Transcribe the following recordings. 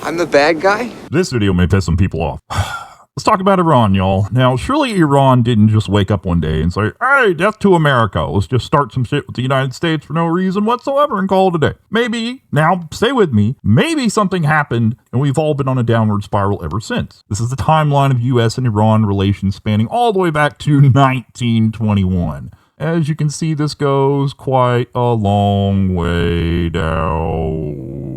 I'm the bad guy? This video may piss some people off. Let's talk about Iran, y'all. Now, surely Iran didn't just wake up one day and say, hey, death to America. Let's just start some shit with the United States for no reason whatsoever and call it a day. Maybe, now stay with me, maybe something happened and we've all been on a downward spiral ever since. This is the timeline of U.S. and Iran relations spanning all the way back to 1921. As you can see, this goes quite a long way down.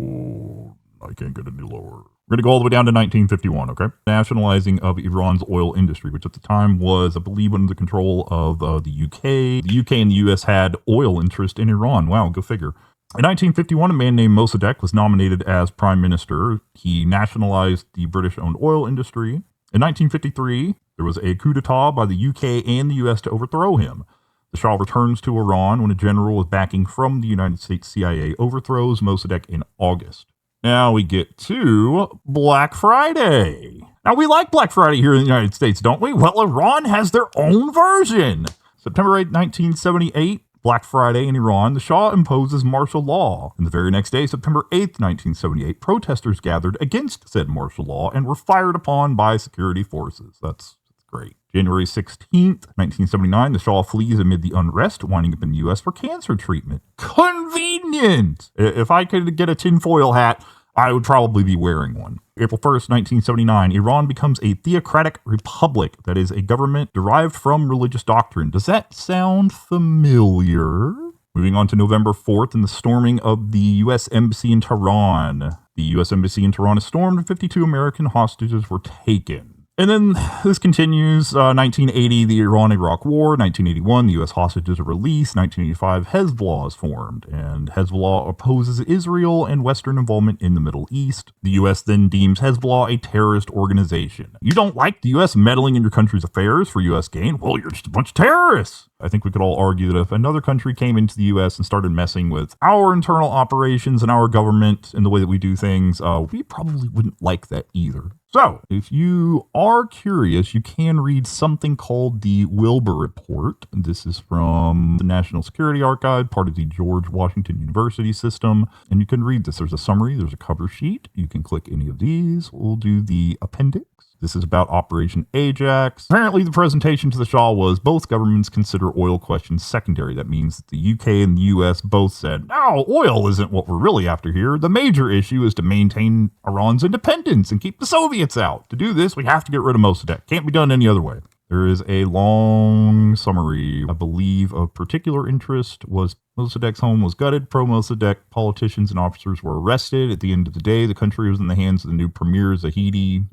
I can't get any lower. We're going to go all the way down to 1951, okay? Nationalizing of Iran's oil industry, which at the time was, I believe, under the control of the UK. The UK and the US had oil interest in Iran. Wow, go figure. In 1951, a man named Mossadegh was nominated as prime minister. He nationalized the British-owned oil industry. In 1953, there was a coup d'etat by the UK and the US to overthrow him. The Shah returns to Iran when a general with backing from the United States CIA overthrows Mossadegh in August. Now we get to Black Friday. Now we like Black Friday here in the United States, don't we? Well, Iran has their own version. September 8, 1978, Black Friday in Iran, the Shah imposes martial law. And the very next day, September 8, 1978, protesters gathered against said martial law and were fired upon by security forces. That's great. January 16th, 1979, the Shah flees amid the unrest, winding up in the U.S. for cancer treatment. Convenient! If I could get a tinfoil hat, I would probably be wearing one. April 1st, 1979, Iran becomes a theocratic republic, that is, a government derived from religious doctrine. Does that sound familiar? Moving on to November 4th and the storming of the U.S. Embassy in Tehran. The U.S. Embassy in Tehran is stormed and 52 American hostages were taken. And then this continues, 1980, the Iran-Iraq War, 1981, the U.S. hostages are released, 1985, Hezbollah is formed, and Hezbollah opposes Israel and Western involvement in the Middle East. The U.S. then deems Hezbollah a terrorist organization. You don't like the U.S. meddling in your country's affairs for U.S. gain? Well, you're just a bunch of terrorists. I think we could all argue that if another country came into the U.S. and started messing with our internal operations and our government and the way that we do things, we probably wouldn't like that either. So, if you are curious, you can read something called the Wilbur Report. This is from the National Security Archive, part of the George Washington University system. And you can read this. There's a summary, there's a cover sheet. You can click any of these. We'll do the appendix. This is about Operation Ajax. Apparently, the presentation to the Shah was both governments consider oil questions secondary. That means that the UK and the US both said, no, oil isn't what we're really after here. The major issue is to maintain Iran's independence and keep the Soviets out. To do this, we have to get rid of Mossadegh. Can't be done any other way. There is a long summary. I believe of particular interest was Mossadegh's home was gutted. Pro-Mossadegh politicians and officers were arrested. At the end of the day, the country was in the hands of the new premier, Zahedi,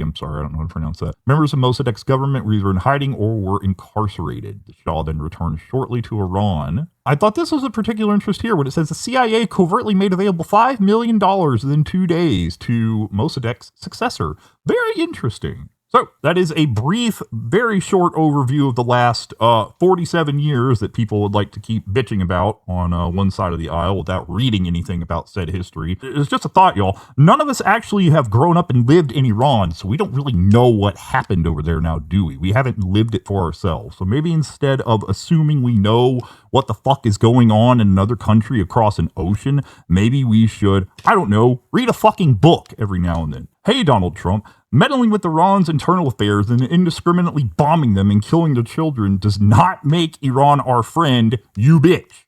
I'm sorry, I don't know how to pronounce that. Members of Mossadegh's government were either in hiding or were incarcerated. The Shah then returned shortly to Iran. I thought this was of particular interest here when it says the CIA covertly made available $5 million within 2 days to Mossadegh's successor. Very interesting. So that is a brief, very short overview of the last 47 years that people would like to keep bitching about on one side of the aisle without reading anything about said history. It's just a thought, y'all. None of us actually have grown up and lived in Iran, so we don't really know what happened over there now, do we? We haven't lived it for ourselves. So maybe instead of assuming we know what the fuck is going on in another country across an ocean, maybe we should, I don't know, read a fucking book every now and then. Hey, Donald Trump, meddling with Iran's internal affairs and indiscriminately bombing them and killing their children does not make Iran our friend, you bitch.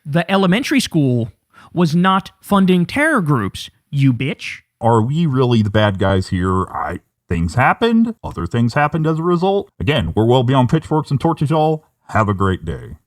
The elementary school was not funding terror groups, you bitch. Are we really the bad guys here? Things happened. Other things happened as a result. Again, we're well beyond pitchforks and torches, y'all. Have a great day.